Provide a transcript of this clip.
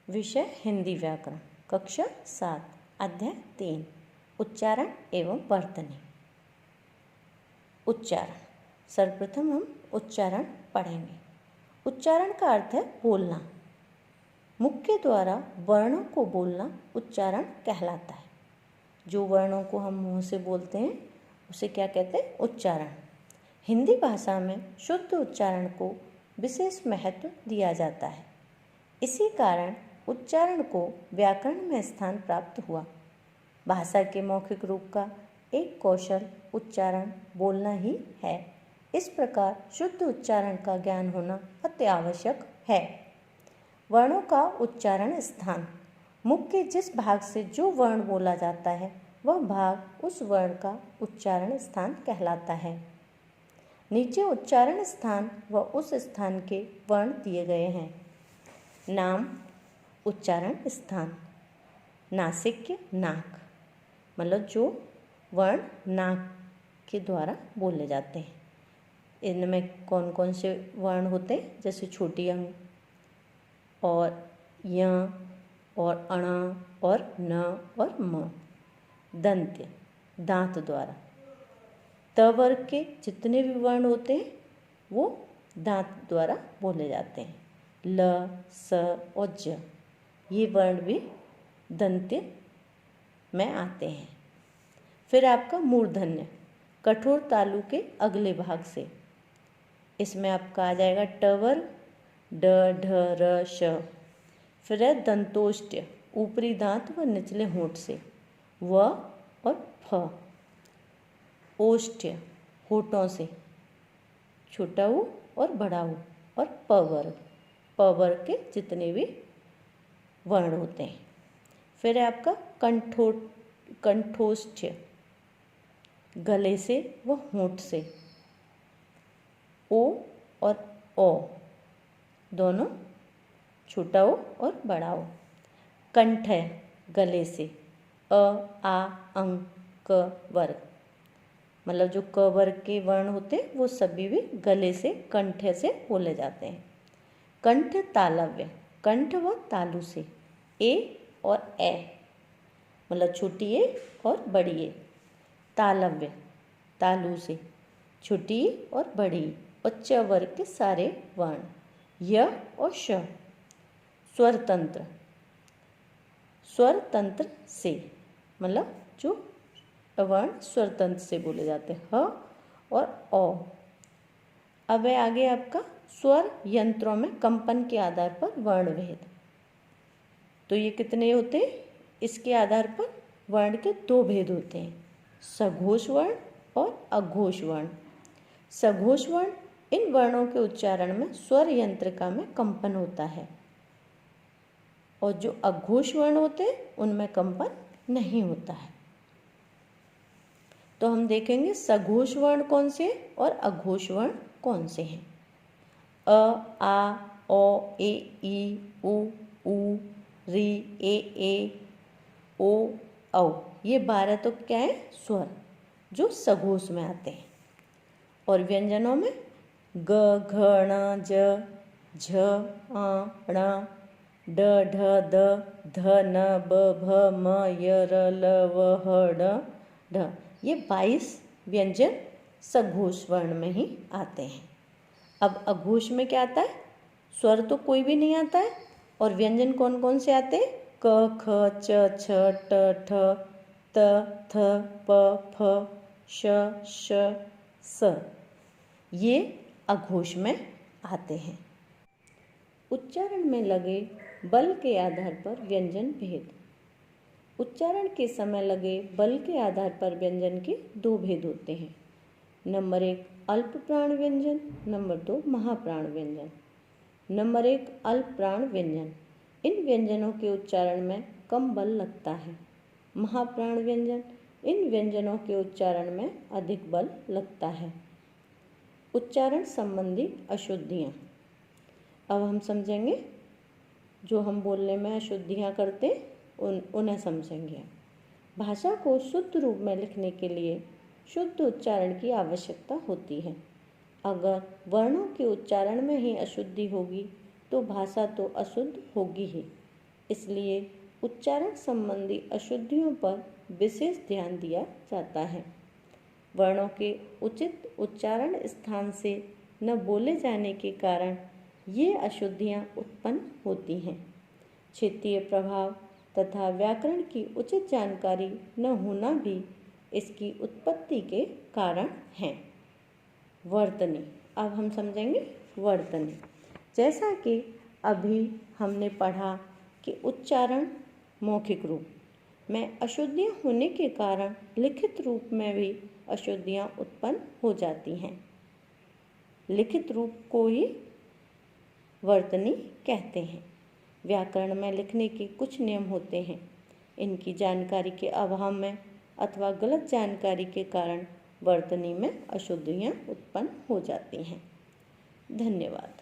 विषय हिंदी व्याकरण, कक्षा 7, अध्याय 3, उच्चारण एवं वर्तनी। उच्चारण। सर्वप्रथम हम उच्चारण पढ़ेंगे। उच्चारण का अर्थ है बोलना। मुख के द्वारा वर्णों को बोलना उच्चारण कहलाता है। जो वर्णों को हम मुंह से बोलते हैं उसे क्या कहते हैं? उच्चारण। हिंदी भाषा में शुद्ध उच्चारण को विशेष महत्व दिया जाता है। इसी कारण उच्चारण को व्याकरण में स्थान प्राप्त हुआ। भाषा के मौखिक रूप का एक कौशल उच्चारण बोलना ही है। इस प्रकार शुद्ध उच्चारण का ज्ञान होना अति आवश्यक है। वर्णों का उच्चारण स्थान। मुख के जिस भाग से जो वर्ण बोला जाता है वह भाग उस वर्ण का उच्चारण स्थान कहलाता है। नीचे उच्चारण स्थान व उस स्थान के वर्ण दिए गए हैं। नाम, उच्चारण स्थान। नासिक्य, नाक, मतलब जो वर्ण नाक के द्वारा बोले जाते हैं। इनमें कौन कौन से वर्ण होते हैं? जैसे छोटी अंग और य और अण और न और म। दंत्य, दांत द्वारा। त वर्ग के जितने भी वर्ण होते हैं वो दांत द्वारा बोले जाते हैं। ल, स और ज ये वर्ण भी दंत्य में आते हैं। फिर आपका मूर्धन्य, कठोर तालु के अगले भाग से। इसमें आपका आ जाएगा ट वर्ग, ड, ढ, र, श। फिर है दंतोष्ट्य, ऊपरी दांत व निचले होंठ से, व और फ। ओष्ठ्य, होठों से, छोटा ऊ और बड़ा ऊ। और प वर्ग, प वर्ग के जितने भी वर्ण होते हैं। फिर है आपका कंठोष्ठ्य, गले से व होंठ से, ओ और ओ दोनों, छोटा ओ और बड़ा ओ। कंठ है गले से, अ, आ, अंग, क वर्ग, मतलब जो क वर्ग के वर्ण होते हैं वो सभी भी गले से, कंठ से बोले जाते हैं। कंठ तालव्य, कंठ व तालु से, ए और ए, मतलब छोटी ए और बड़ी ए। तालव्य, तालु से, छोटी ए और बड़ी ए। और च वर्ग के सारे वर्ण, य और श। स्वर तंत्र, स्वर तंत्र से, मतलब जो वर्ण स्वर तंत्र से बोले जाते हैं, ह और ओ। अब है आगे आपका स्वर यंत्रों में कंपन के आधार पर वर्ण भेद। तो ये कितने होते हैं? इसके आधार पर वर्ण के दो भेद होते हैं, सघोष वर्ण और अघोष वर्ण। सघोष वर्ण, इन वर्णों के उच्चारण में स्वर यंत्रिका में कंपन होता है, और जो अघोष वर्ण होते हैं उनमें कंपन नहीं होता है। तो हम देखेंगे सघोष वर्ण कौन से और अघोष वर्ण कौन से हैं। अ, आ, ओ, ए, ई, उ, री, ए, ओ, औ। ये 12 तो क्या है? स्वर, जो सघोष में आते हैं। और व्यंजनों में ग, घ, ण, ज, झ, अ, ण, ड, ढ, द, ध, न, ब, भ, म, य, र, ल, व, ह, ड, ढ। ये 22 व्यंजन सघोष वर्ण में ही आते हैं। अब अघोष में क्या आता है? स्वर तो कोई भी नहीं आता है। और व्यंजन कौन कौन से आते हैं? क, ख, च, छ, ट, ठ, त, थ, प, फ, श, श, स। ये अघोष में आते हैं। उच्चारण में लगे बल के आधार पर व्यंजन भेद। उच्चारण के समय लगे बल के आधार पर व्यंजन के दो भेद होते हैं। नंबर 1 अल्प प्राण व्यंजन, नंबर 2 महाप्राण व्यंजन। नंबर 1 अल्प प्राण व्यंजन। इन व्यंजनों के उच्चारण में कम बल लगता है। महाप्राण व्यंजन, इन व्यंजनों के उच्चारण में अधिक बल लगता है। उच्चारण संबंधी अशुद्धियाँ। अब हम समझेंगे जो हम बोलने में अशुद्धियाँ करते उन्हें समझेंगे। भाषा को शुद्ध रूप में लिखने के लिए शुद्ध उच्चारण की आवश्यकता होती है। अगर वर्णों के उच्चारण में ही अशुद्धि होगी तो भाषा तो अशुद्ध होगी ही। इसलिए उच्चारण संबंधी अशुद्धियों पर विशेष ध्यान दिया जाता है। वर्णों के उचित उच्चारण स्थान से न बोले जाने के कारण ये अशुद्धियाँ उत्पन्न होती हैं। क्षेत्रीय प्रभाव तथा व्याकरण की उचित जानकारी न होना भी इसकी उत्पत्ति के कारण हैं। वर्तनी, अब हम समझेंगे वर्तनी। जैसा कि अभी हमने पढ़ा कि उच्चारण मौखिक रूप में अशुद्धियाँ होने के कारण लिखित रूप में भी अशुद्धियाँ उत्पन्न हो जाती हैं। लिखित रूप को ही वर्तनी कहते हैं। व्याकरण में लिखने के कुछ नियम होते हैं। इनकी जानकारी के अभाव में अथवा गलत जानकारी के कारण वर्तनी में अशुद्धियाँ उत्पन्न हो जाती हैं। धन्यवाद।